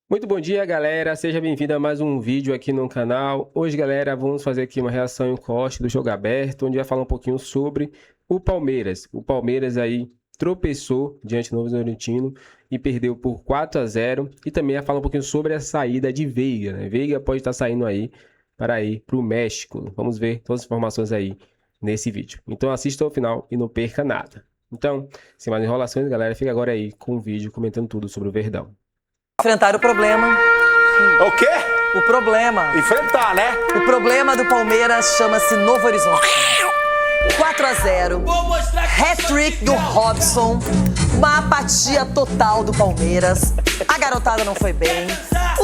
Muito bom dia, galera. Seja bem-vindo a mais um vídeo aqui no canal. Hoje, galera, vamos fazer aqui uma reação em corte do jogo aberto, onde vai falar um pouquinho sobre o Palmeiras. O Palmeiras aí tropeçou diante do Novo Horizontino e perdeu por 4-0. E também vai falar um pouquinho sobre a saída de Veiga, né? Veiga pode estar saindo aí para ir para o México. Vamos ver todas as informações aí nesse vídeo. Então assista ao final e não perca nada. Então, sem mais enrolações, galera, fica agora aí com o vídeo comentando tudo sobre o Verdão. Enfrentar o problema. O quê? O problema. Enfrentar, né? O problema do Palmeiras chama-se Novo Horizonte. 4-0. Hat-trick do Robson. Uma apatia total do Palmeiras. A garotada não foi bem.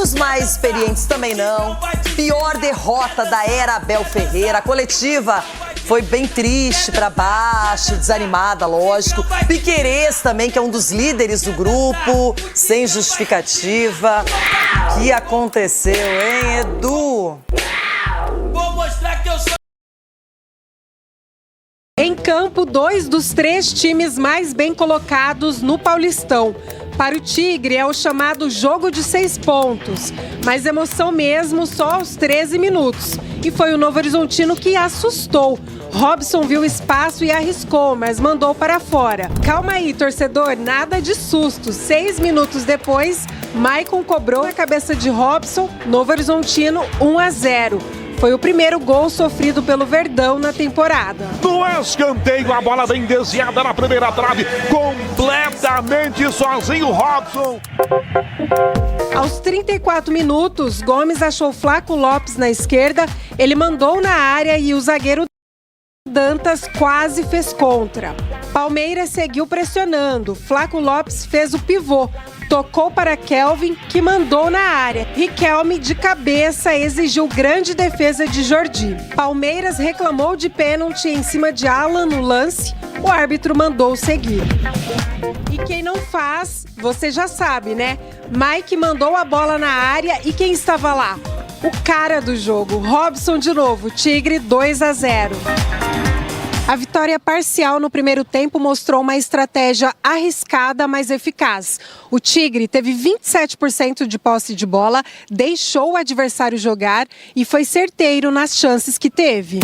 Os mais experientes também não. Pior derrota da era Abel Ferreira. A coletiva foi bem triste, pra baixo, desanimada, lógico. Piquerez também, que é um dos líderes do grupo, sem justificativa. O que aconteceu, hein, Edu? Vou mostrar que eu sou... Em campo, 2 dos 3 times mais bem colocados no Paulistão. Para o Tigre é o chamado jogo de 6 pontos, mas emoção mesmo só aos 13 minutos. E foi o Novo Horizontino que assustou. Robson viu espaço e arriscou, mas mandou para fora. Calma aí, torcedor, nada de susto. 6 minutos depois, Maicon cobrou a cabeça de Robson, Novo Horizontino 1-0. Foi o primeiro gol sofrido pelo Verdão na temporada. No escanteio, a bola bem desviada na primeira trave, completamente sozinho, Robson. Aos 34 minutos, Gomes achou Flaco Lopes na esquerda, ele mandou na área e o zagueiro Dantas quase fez contra. Palmeiras seguiu pressionando, Flaco Lopes fez o pivô. Tocou para Kelvin, que mandou na área. Riquelme, de cabeça, exigiu grande defesa de Jordi. Palmeiras reclamou de pênalti em cima de Alan no lance. O árbitro mandou seguir. E quem não faz, você já sabe, né? Mike mandou a bola na área e quem estava lá? O cara do jogo, Robson de novo, Tigre 2-0. A vitória parcial no primeiro tempo mostrou uma estratégia arriscada, mas eficaz. O Tigre teve 27% de posse de bola, deixou o adversário jogar e foi certeiro nas chances que teve.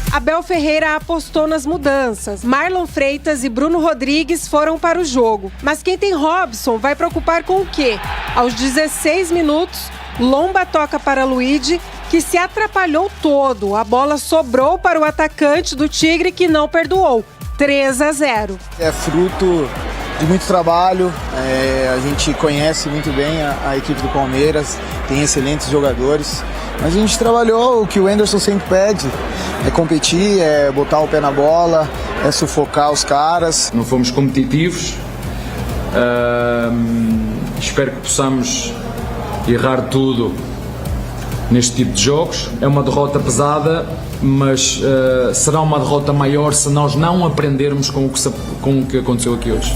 Abel Ferreira apostou nas mudanças. Marlon Freitas e Bruno Rodrigues foram para o jogo. Mas quem tem Robson vai preocupar com o quê? Aos 16 minutos, Lomba toca para Luigi, que se atrapalhou todo. A bola sobrou para o atacante do Tigre, que não perdoou. 3-0. É fruto de muito trabalho, a gente conhece muito bem a equipe do Palmeiras, tem excelentes jogadores, mas a gente trabalhou o que o Anderson sempre pede, é competir, é botar o pé na bola, é sufocar os caras. Não fomos competitivos, espero que possamos errar tudo neste tipo de jogos. É uma derrota pesada, mas será uma derrota maior se nós não aprendermos com o que aconteceu aqui hoje.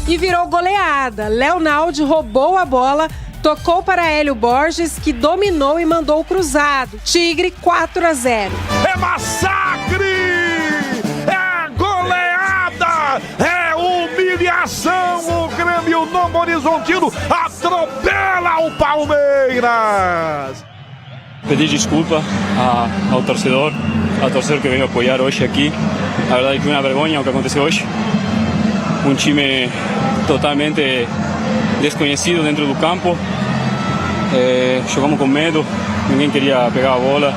E virou goleada. Leonaldo roubou a bola, tocou para Hélio Borges, que dominou e mandou cruzado. Tigre 4-0. É massacre! É goleada! É humilhação! O Grêmio Novo Horizontino atropela o Palmeiras! Pedir desculpa ao torcedor que veio apoiar hoje aqui. A verdade é que foi uma vergonha o que aconteceu hoje. Um time totalmente desconhecido dentro do campo. Jogamos com medo, ninguém queria pegar a bola.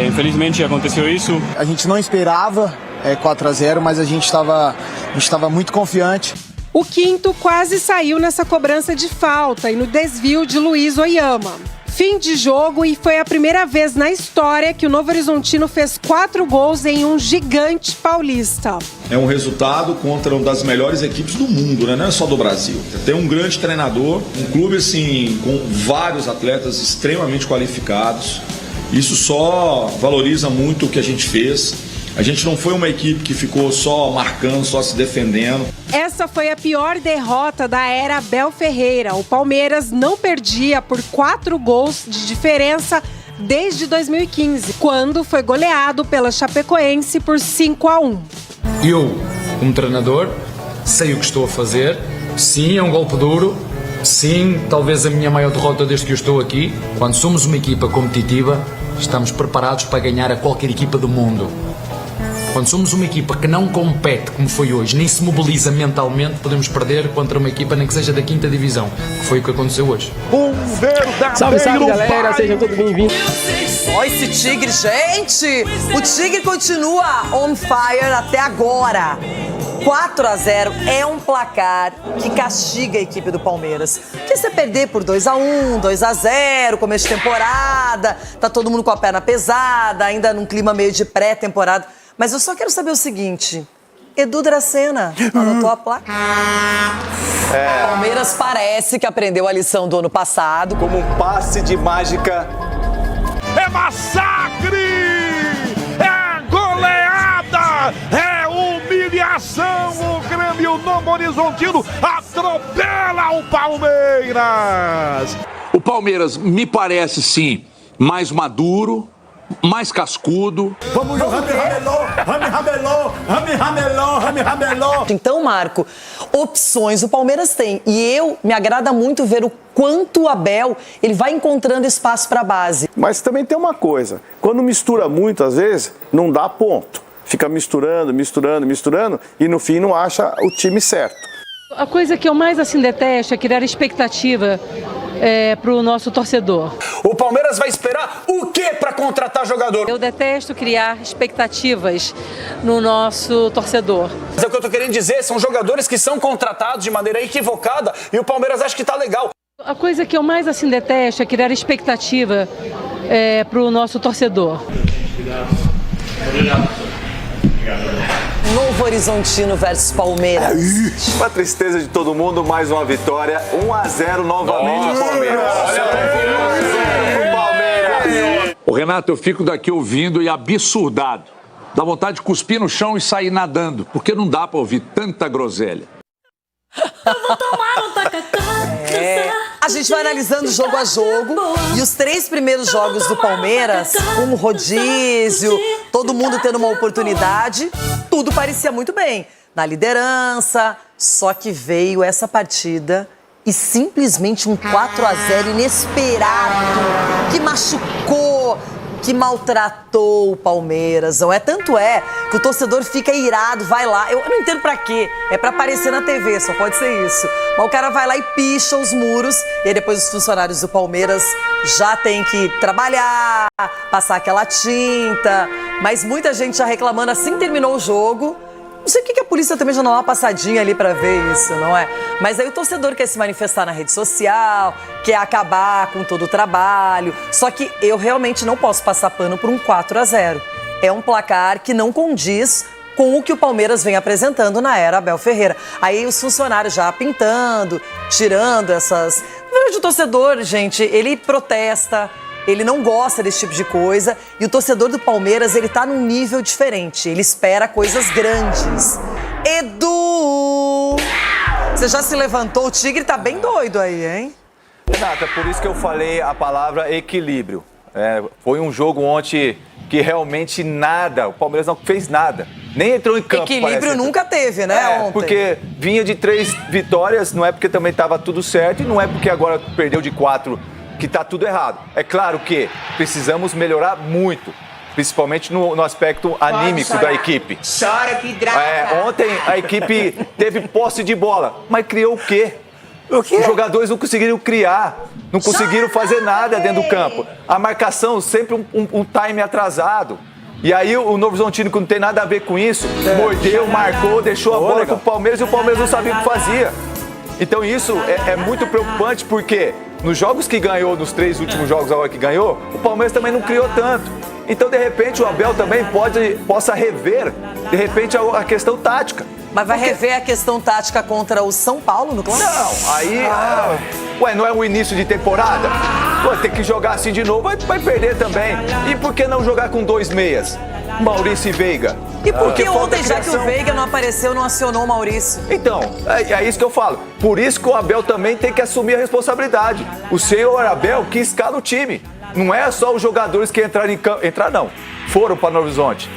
Infelizmente aconteceu isso. A gente não esperava 4-0, mas a gente estava muito confiante. O quinto quase saiu nessa cobrança de falta e no desvio de Luiz Oyama. Fim de jogo e foi a primeira vez na história que o Novo Horizontino fez 4 gols em um gigante paulista. É um resultado contra uma das melhores equipes do mundo, né? Não é só do Brasil. Tem um grande treinador, um clube assim com vários atletas extremamente qualificados. Isso só valoriza muito o que a gente fez. A gente não foi uma equipe que ficou só marcando, só se defendendo. Essa foi a pior derrota da era Abel Ferreira. O Palmeiras não perdia por 4 gols de diferença desde 2015, quando foi goleado pela Chapecoense por 5-1. Eu, como treinador, sei o que estou a fazer. Sim, é um golpe duro. sim, talvez a minha maior derrota desde que eu estou aqui. Quando somos uma equipa competitiva, estamos preparados para ganhar a qualquer equipa do mundo. Quando somos uma equipa que não compete, como foi hoje, nem se mobiliza mentalmente, podemos perder contra uma equipa nem que seja da 5ª divisão, que foi o que aconteceu hoje. Salve, salve, galera, sejam todos bem-vindos. Olha esse Tigre, gente! O Tigre continua on fire até agora. 4-0 é um placar que castiga a equipe do Palmeiras. Porque você perder por 2-1, 2-0, começo de temporada, tá todo mundo com a perna pesada, ainda num clima meio de pré-temporada. Mas eu só quero saber o seguinte, Edu Dracena, anotou a placa? O Palmeiras parece que aprendeu a lição do ano passado. Como um passe de mágica. É massacre! É goleada! É humilhação! O Grêmio Novo Horizontino atropela o Palmeiras! O Palmeiras me parece, sim, mais maduro, mais cascudo. Vamos no Rami Ramelô. Então, Marco, opções o Palmeiras tem. E me agrada muito ver o quanto o Abel ele vai encontrando espaço para a base. Mas também tem uma coisa, quando mistura muito, às vezes, não dá ponto. Fica misturando e no fim não acha o time certo. A coisa que eu mais detesto é criar expectativa para o nosso torcedor. O Palmeiras vai esperar o quê para contratar jogador? Eu detesto criar expectativas no nosso torcedor. Mas é o que eu tô querendo dizer, são jogadores que são contratados de maneira equivocada e o Palmeiras acha que tá legal. A coisa que eu mais detesto é criar expectativa para o nosso torcedor. Novo Horizontino versus Palmeiras. Pra tristeza de todo mundo, mais uma vitória. 1-0 novamente o Palmeiras. O Renato, eu fico daqui ouvindo e absurdado. Dá vontade de cuspir no chão e sair nadando, porque não dá pra ouvir tanta groselha. A gente vai analisando jogo a jogo e os 3 primeiros jogos do Palmeiras, com o rodízio, todo mundo tendo uma oportunidade, tudo parecia muito bem. Na liderança, só que veio essa partida e simplesmente um 4-0 inesperado, que machucou, que maltratou o Palmeiras. Não é? Tanto é que o torcedor fica irado, vai lá. Eu não entendo pra quê. É pra aparecer na TV, só pode ser isso. Mas o cara vai lá e picha os muros. E aí depois os funcionários do Palmeiras já tem que trabalhar, passar aquela tinta. Mas muita gente já reclamando assim que terminou o jogo. Não sei o que a polícia também já não dá uma passadinha ali pra ver isso, não é? Mas aí o torcedor quer se manifestar na rede social, quer acabar com todo o trabalho. Só que eu realmente não posso passar pano por um 4-0. É um placar que não condiz com o que o Palmeiras vem apresentando na era Abel Ferreira. Aí os funcionários já pintando, tirando essas... Na verdade, o torcedor, gente, ele protesta, ele não gosta desse tipo de coisa. E o torcedor do Palmeiras, ele tá num nível diferente. Ele espera coisas grandes. Edu! Você já se levantou? O Tigre tá bem doido aí, hein? Renata, por isso que eu falei a palavra equilíbrio. Foi um jogo ontem que realmente nada, o Palmeiras não fez nada. Nem entrou em campo. Equilíbrio nunca teve, né, ontem? Porque vinha de 3 vitórias, não é porque também estava tudo certo e não é porque agora perdeu de 4 que tá tudo errado. É claro que precisamos melhorar muito, principalmente no aspecto anímico da equipe. Chora que hidrata. Ontem a equipe teve posse de bola, mas criou o quê? Os jogadores não conseguiram criar, não conseguiram fazer nada dentro do campo. A marcação sempre um time atrasado. E aí o Novo Horizontino, que não tem nada a ver com isso, mordeu, marcou, deixou a bola pro Palmeiras e o Palmeiras não sabia o que fazia. Então isso é muito preocupante porque nos jogos que ganhou, nos 3 últimos jogos agora que ganhou, o Palmeiras também não criou tanto. Então, de repente, o Abel também possa rever, de repente, a questão tática. Mas vai rever a questão tática contra o São Paulo no clássico? Não, aí... não é o início de temporada? Tem que jogar assim de novo, vai perder também. E por que não jogar com 2 meias? Maurício e Veiga. E por que ontem, já que o Veiga não apareceu, não acionou o Maurício? Então, é isso que eu falo. Por isso que o Abel também tem que assumir a responsabilidade. O senhor Abel que escala o time. Não é só os jogadores que entraram em campo. Entrar não. Foram para Novo Horizonte.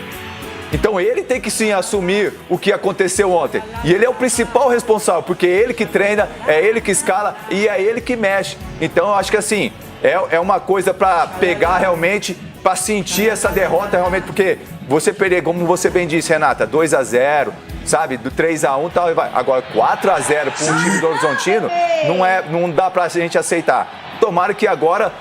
Então ele tem que sim assumir o que aconteceu ontem. E ele é o principal responsável, porque é ele que treina, é ele que escala e é ele que mexe. Então eu acho que assim, é uma coisa para pegar realmente, para sentir essa derrota realmente, porque você perder, como você bem disse, Renata, 2-0, sabe, do 3-1 tal, agora 4-0 para um time do Horizontino, não dá pra gente aceitar. Tomara que agora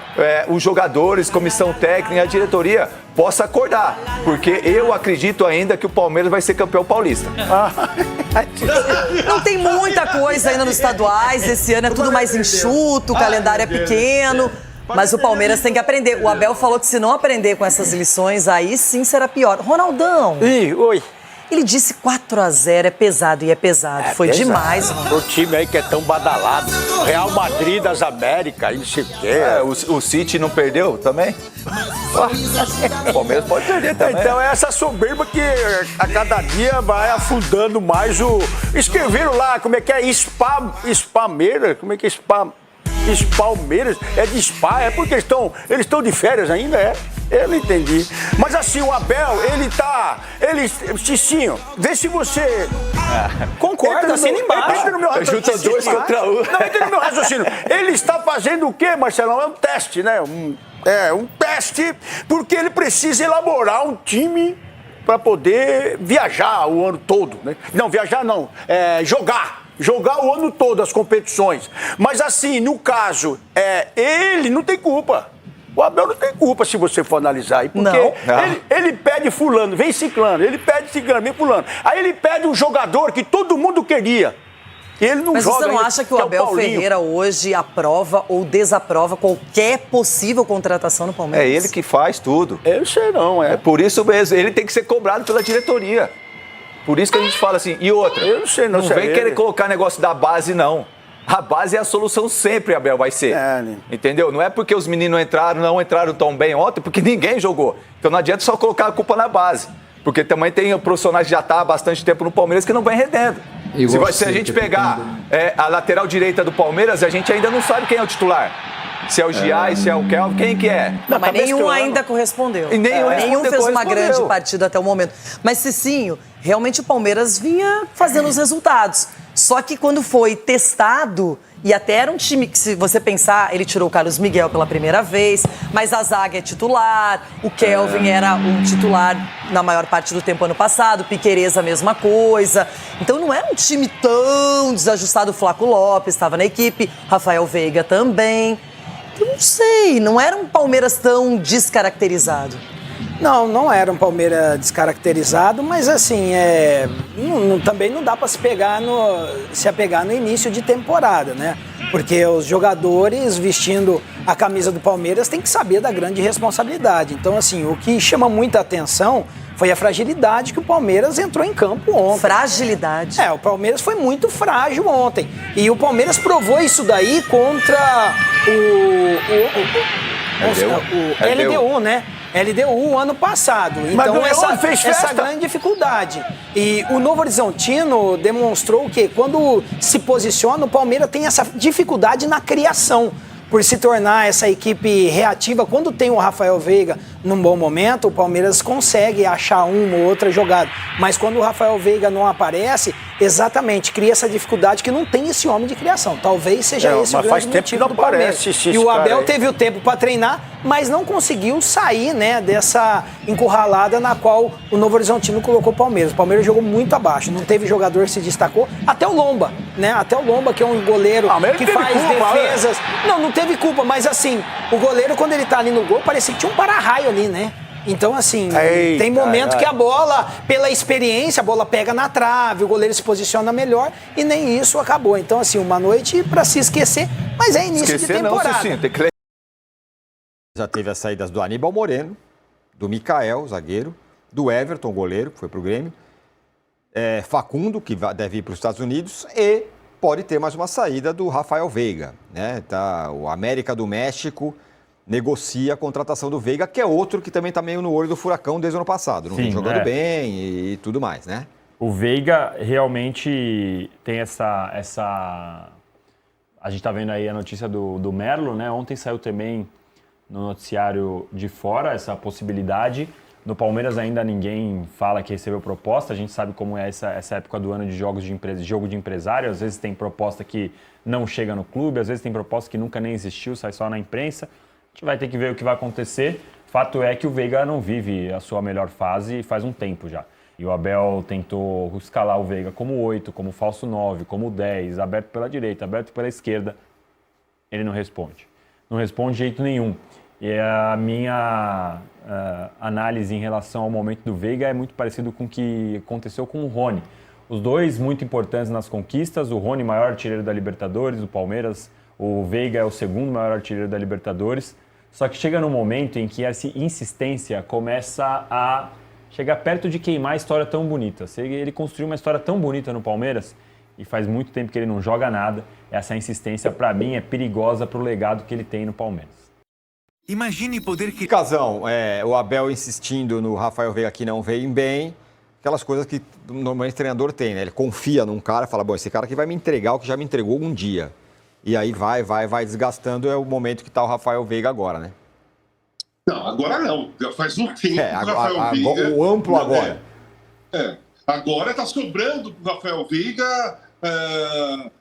os jogadores, comissão técnica, a diretoria possa acordar, porque eu acredito ainda que o Palmeiras vai ser campeão paulista. Não tem muita coisa ainda nos estaduais, esse ano é tudo mais enxuto, o calendário é pequeno, mas o Palmeiras tem que aprender. O Abel falou que se não aprender com essas lições, aí sim será pior. Ronaldão. Oi. Ele disse 4-0 é pesado e é pesado. Foi pesado. Demais, mano. O time aí que é tão badalado. Real Madrid das Américas, não sei o quê. O City não perdeu também? O Palmeiras pode perder também. Então é essa soberba que a cada dia vai afundando mais o... Escreveram lá, como é que é? Spameira? Como é que é Spalmeiras? É de Spa? É porque eles estão de férias ainda, é? Eu não entendi. Mas assim, o Abel, Cicinho, vê se você... Concorda, assina embaixo. Entra no meu raciocínio. Junta dois contra um. Não, entra no meu raciocínio. Ele está fazendo o quê, Marcelão? É um teste, né? Um teste, porque ele precisa elaborar um time para poder viajar o ano todo, né? Não, viajar não, jogar o ano todo as competições. Mas assim, no caso, ele não tem culpa. O Abel não tem culpa se você for analisar aí, porque ele pede fulano, vem ciclano, ele pede ciclano, vem fulano. Aí ele pede um jogador que todo mundo queria. E ele não Mas joga. você não acha que o Abel Ferreira hoje aprova ou desaprova qualquer possível contratação no Palmeiras? É ele que faz tudo. Eu sei não, É por isso mesmo, ele tem que ser cobrado pela diretoria. Por isso que a gente fala assim, e outra, eu não sei não vem querer colocar negócio da base, não. A base é a solução sempre, Abel, vai ser. Entendeu? Não é porque os meninos não entraram tão bem ontem, porque ninguém jogou. Então não adianta só colocar a culpa na base. Porque também tem profissionais que já estão há bastante tempo no Palmeiras que não vem rendendo. Se a gente pegar a lateral direita do Palmeiras, a gente ainda não sabe quem é o titular. Se é o Giai, se é o Kelvin, quem que é? Não, mas nenhum ainda correspondeu. E nenhum fez uma grande partida até o momento. Mas, Cicinho, realmente o Palmeiras vinha fazendo os resultados. Só que quando foi testado, e até era um time que, se você pensar, ele tirou o Carlos Miguel pela primeira vez, mas a zaga é titular, o Kelvin era um titular na maior parte do tempo ano passado, Piquerez a mesma coisa. Então não era um time tão desajustado. O Flaco Lopes estava na equipe, Rafael Veiga também. Eu não sei, não era um Palmeiras tão descaracterizado. Não era um Palmeiras descaracterizado, mas assim, também não dá para se apegar no início de temporada, né? Porque os jogadores vestindo a camisa do Palmeiras têm que saber da grande responsabilidade. Então, assim, o que chama muita atenção foi a fragilidade que o Palmeiras entrou em campo ontem. Fragilidade? O Palmeiras foi muito frágil ontem. E o Palmeiras provou isso daí contra o LDU, né? LDU ano passado. Então essa grande dificuldade. E o Novo Horizontino demonstrou que quando se posiciona, o Palmeiras tem essa dificuldade na criação. Por se tornar essa equipe reativa, quando tem o Rafael Veiga num bom momento, o Palmeiras consegue achar uma ou outra jogada. Mas quando o Rafael Veiga não aparece, exatamente, cria essa dificuldade que não tem esse homem de criação. Talvez seja esse o grande motivo do Palmeiras. E o Abel teve o tempo para treinar, mas não conseguiu sair, né, dessa encurralada na qual o Novo Horizontino colocou o Palmeiras. O Palmeiras jogou muito abaixo, não teve jogador que se destacou. Até o Lomba, né? Até o Lomba, que é um goleiro que faz defesas. Não teve culpa, mas assim, o goleiro, quando ele tá ali no gol, parecia que tinha um para-raio ali, né? Então, assim, tem momento que a bola, pela experiência, a bola pega na trave, o goleiro se posiciona melhor e nem isso acabou. Então, assim, uma noite para se esquecer, mas é início de temporada. Não, sim, tem que... Já teve as saídas do Aníbal Moreno, do Mikael, zagueiro, do Everton, goleiro, que foi pro Grêmio, Facundo, que deve ir para os Estados Unidos, e pode ter mais uma saída do Rafael Veiga, né? O América do México negocia a contratação do Veiga, que é outro que também está meio no olho do furacão desde o ano passado. Não vem jogando bem e tudo mais, né? O Veiga realmente tem essa... A gente está vendo aí a notícia do Merlo, né? Ontem saiu também no noticiário de fora essa possibilidade, No Palmeiras ainda ninguém fala que recebeu proposta, a gente sabe como é essa época do ano de jogo de empresário, às vezes tem proposta que não chega no clube, às vezes tem proposta que nunca nem existiu, sai só na imprensa. A gente vai ter que ver o que vai acontecer. Fato é que o Veiga não vive a sua melhor fase faz um tempo já. E o Abel tentou escalar o Veiga como 8, como falso 9, como 10, aberto pela direita, aberto pela esquerda. Ele não responde. Não responde de jeito nenhum. E a minha análise em relação ao momento do Veiga é muito parecido com o que aconteceu com o Rony. Os dois muito importantes nas conquistas, o Rony maior artilheiro da Libertadores, do Palmeiras, o Veiga é o segundo maior artilheiro da Libertadores. Só que chega num momento em que essa insistência começa a chegar perto de queimar a história tão bonita. Ele construiu uma história tão bonita no Palmeiras e faz muito tempo que ele não joga nada. Essa insistência, para mim, é perigosa para o legado que ele tem no Palmeiras. Imagine poder que... Casão, o Abel insistindo no Rafael Veiga que não veio bem, aquelas coisas que normalmente o treinador tem, né? Ele confia num cara e fala, bom, esse cara aqui vai me entregar o que já me entregou um dia. E aí vai desgastando, é o momento que está o Rafael Veiga agora, né? Não, agora não. Já faz um tempo que o Rafael Veiga... O amplo agora. Agora está sobrando para o Rafael Veiga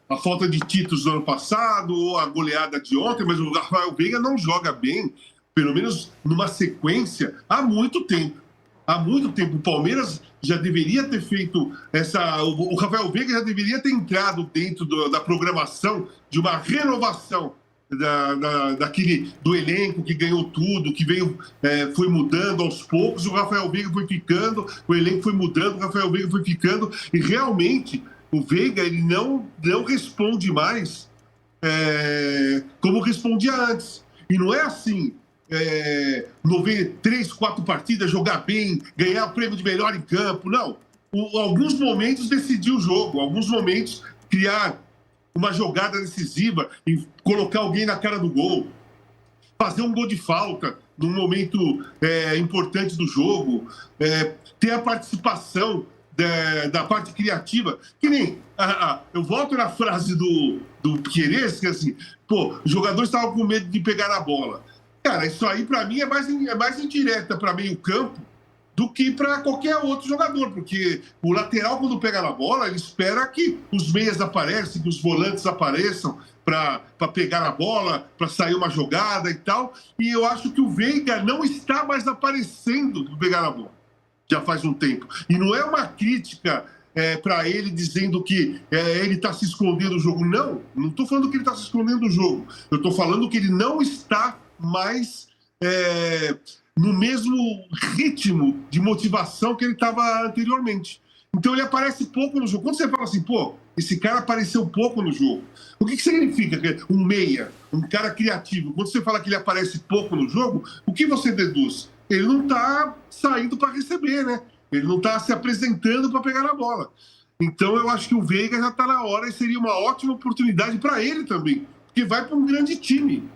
a falta de títulos do ano passado, a goleada de ontem, mas o Rafael Veiga não joga bem, pelo menos numa sequência, há muito tempo. Há muito tempo. O Palmeiras já deveria ter feito o Rafael Veiga já deveria ter entrado dentro da programação de uma renovação do elenco que ganhou tudo, que foi mudando aos poucos. O Rafael Veiga foi ficando, o elenco foi mudando, o Rafael Veiga foi ficando. E realmente o Veiga ele não responde mais como respondia antes. E não é assim. 3, 4 partidas, jogar bem, ganhar o prêmio de melhor em campo. Não. Alguns momentos decidir o jogo, alguns momentos criar uma jogada decisiva e colocar alguém na cara do gol, fazer um gol de falta num momento importante do jogo, ter a participação da parte criativa, que nem eu volto na frase do Piquerez, que assim, os jogadores estavam com medo de pegar a bola. Cara, isso aí para mim é mais indireta para meio campo do que para qualquer outro jogador, porque o lateral, quando pega na bola, ele espera que os meias apareçam, que os volantes apareçam para pegar a bola, para sair uma jogada e tal. E eu acho que o Veiga não está mais aparecendo para pegar a bola, já faz um tempo. E não é uma crítica para ele dizendo que ele está se escondendo do jogo. Não estou falando que ele está se escondendo do jogo. Eu estou falando que ele não está mais no mesmo ritmo de motivação que ele estava anteriormente. Então ele aparece pouco no jogo. Quando você fala assim, esse cara apareceu pouco no jogo, o que significa? Um meia, um cara criativo. Quando você fala que ele aparece pouco no jogo, o que você deduz? Ele não está saindo para receber, né? Ele não está se apresentando para pegar a bola. Então eu acho que o Veiga já está na hora e seria uma ótima oportunidade para ele também, porque vai para um grande time,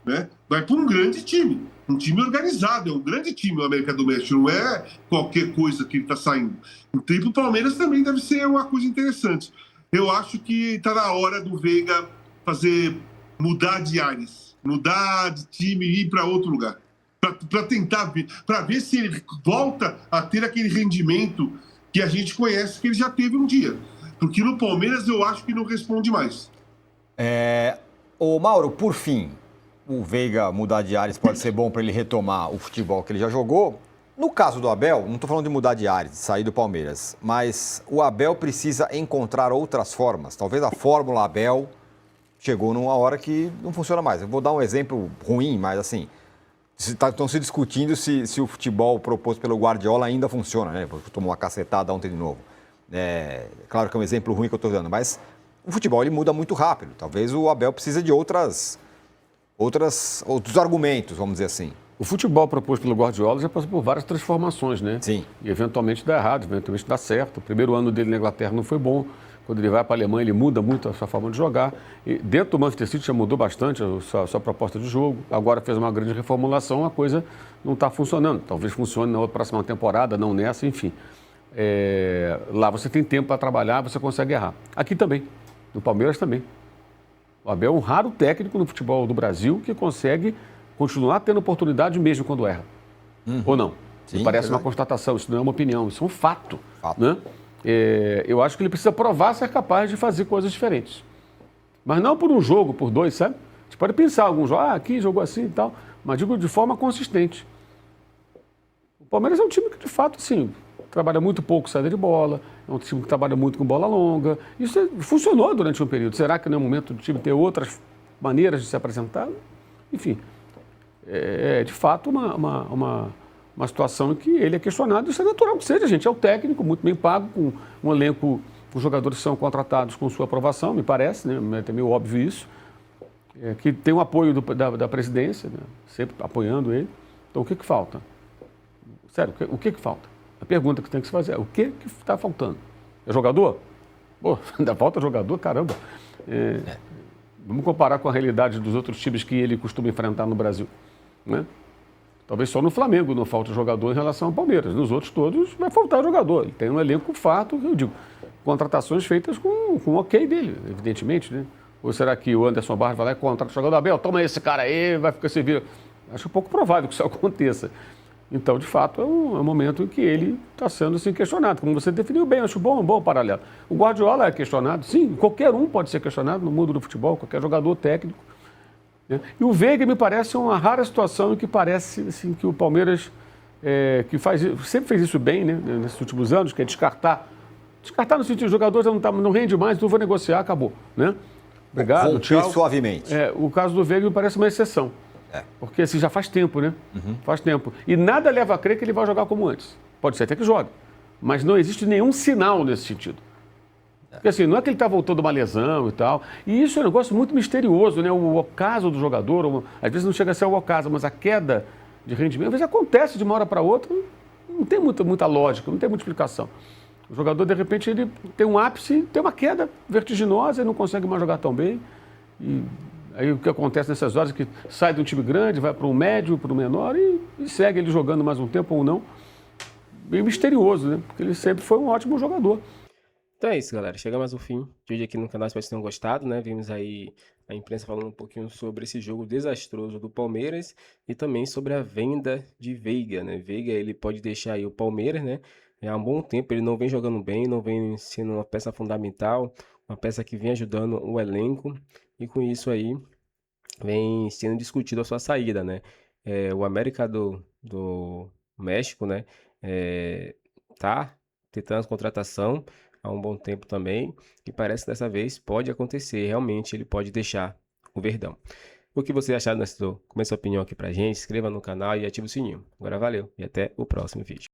né? Vai para um grande time. Um time organizado, é um grande time o América do México, não é qualquer coisa que ele está saindo. Então, para o Palmeiras também deve ser uma coisa interessante. Eu acho que está na hora do Veiga mudar de ares, mudar de time e ir para outro lugar. Para tentar ver, para ver se ele volta a ter aquele rendimento que a gente conhece que ele já teve um dia. Porque no Palmeiras eu acho que não responde mais. Ô Mauro, por fim, o Veiga mudar de ares pode ser bom para ele retomar o futebol que ele já jogou. No caso do Abel, não estou falando de mudar de ares, de sair do Palmeiras, mas o Abel precisa encontrar outras formas. Talvez a fórmula Abel chegou numa hora que não funciona mais. Eu vou dar um exemplo ruim, mas assim, estão se discutindo se o futebol proposto pelo Guardiola ainda funciona, né? Porque tomou uma cacetada ontem de novo. Claro que é um exemplo ruim que eu estou dando, mas o futebol ele muda muito rápido. Talvez o Abel precise de outros argumentos, vamos dizer assim. O futebol proposto pelo Guardiola já passou por várias transformações, né? Sim. E eventualmente dá errado, eventualmente dá certo. O primeiro ano dele na Inglaterra não foi bom. Quando ele vai para a Alemanha, ele muda muito a sua forma de jogar. E dentro do Manchester City já mudou bastante a sua proposta de jogo. Agora fez uma grande reformulação, a coisa não está funcionando. Talvez funcione na próxima temporada, não nessa, enfim. Lá você tem tempo para trabalhar, você consegue errar. Aqui também, no Palmeiras também. O Abel é um raro técnico no futebol do Brasil que consegue continuar tendo oportunidade mesmo quando erra. Ou não? Me parece uma constatação, isso não é uma opinião, isso é um fato. Né? Eu acho que ele precisa provar ser capaz de fazer coisas diferentes. Mas não por um jogo, por dois, sabe? Você pode pensar algum jogo, aqui jogou assim e tal, mas digo de forma consistente. O Palmeiras é um time que, de fato, assim, trabalha muito pouco saída de bola, é um time que trabalha muito com bola longa. Isso funcionou durante um período. Será que não é o momento do time ter outras maneiras de se apresentar? Enfim, é de fato uma situação em que ele é questionado. Isso é natural que seja, gente. É o técnico, muito bem pago, com um elenco, os jogadores são contratados com sua aprovação, me parece, né? É meio óbvio isso. Que tem o apoio da presidência, né? Sempre apoiando ele. Então, o que falta? Sério, o que falta? A pergunta que tem que se fazer é: o que está faltando? É jogador? Pô, ainda falta jogador? Caramba. Vamos comparar com a realidade dos outros times que ele costuma enfrentar no Brasil, né? Talvez só no Flamengo não falte jogador em relação ao Palmeiras. Nos outros todos vai faltar jogador. Ele tem um elenco farto, eu digo, contratações feitas com o ok dele, evidentemente, né? Ou será que o Anderson Barros vai lá e contrata o jogador? Abel, toma esse cara aí, vai ficar servindo. Acho pouco provável que isso aconteça. Então, de fato, é um momento em que ele está sendo assim, questionado. Como você definiu bem, acho um bom paralelo. O Guardiola é questionado, sim, qualquer um pode ser questionado no mundo do futebol, qualquer jogador técnico. Né? E o Veiga me parece uma rara situação em que parece assim, que o Palmeiras sempre fez isso bem, né, nesses últimos anos, que é descartar. Descartar no sentido de jogadores não rende mais, então vou negociar, acabou. Né? Obrigado, tchau. Suavemente. O caso do Veiga me parece uma exceção. Porque assim, já faz tempo, né? Faz tempo. E nada leva a crer que ele vai jogar como antes. Pode ser até que jogue. Mas não existe nenhum sinal nesse sentido. Porque assim, não é que ele está voltando uma lesão e tal. E isso é um negócio muito misterioso, né? O ocaso do jogador, às vezes não chega a ser o ocaso, mas a queda de rendimento, às vezes acontece de uma hora para outra, não tem muita lógica, não tem muita explicação. O jogador, de repente, ele tem um ápice, tem uma queda vertiginosa e não consegue mais jogar tão bem. E aí o que acontece nessas horas é que sai de um time grande, vai para um médio, para um menor e segue ele jogando mais um tempo ou não. Meio misterioso, né? Porque ele sempre foi um ótimo jogador. Então é isso, galera. Chegamos ao fim de hoje aqui no canal. Espero que vocês tenham gostado, né? Vimos aí a imprensa falando um pouquinho sobre esse jogo desastroso do Palmeiras e também sobre a venda de Veiga, né? Veiga, ele pode deixar aí o Palmeiras, né? Há um bom tempo ele não vem jogando bem, não vem sendo uma peça fundamental, uma peça que vem ajudando o elenco. E com isso aí, vem sendo discutido a sua saída, né? O América do México, né? Tá tentando a contratação há um bom tempo também. E parece que dessa vez pode acontecer. Realmente, ele pode deixar o Verdão. O que vocês acharam? Comenta sua opinião aqui pra gente. Se inscreva no canal e ative o sininho. Agora valeu e até o próximo vídeo.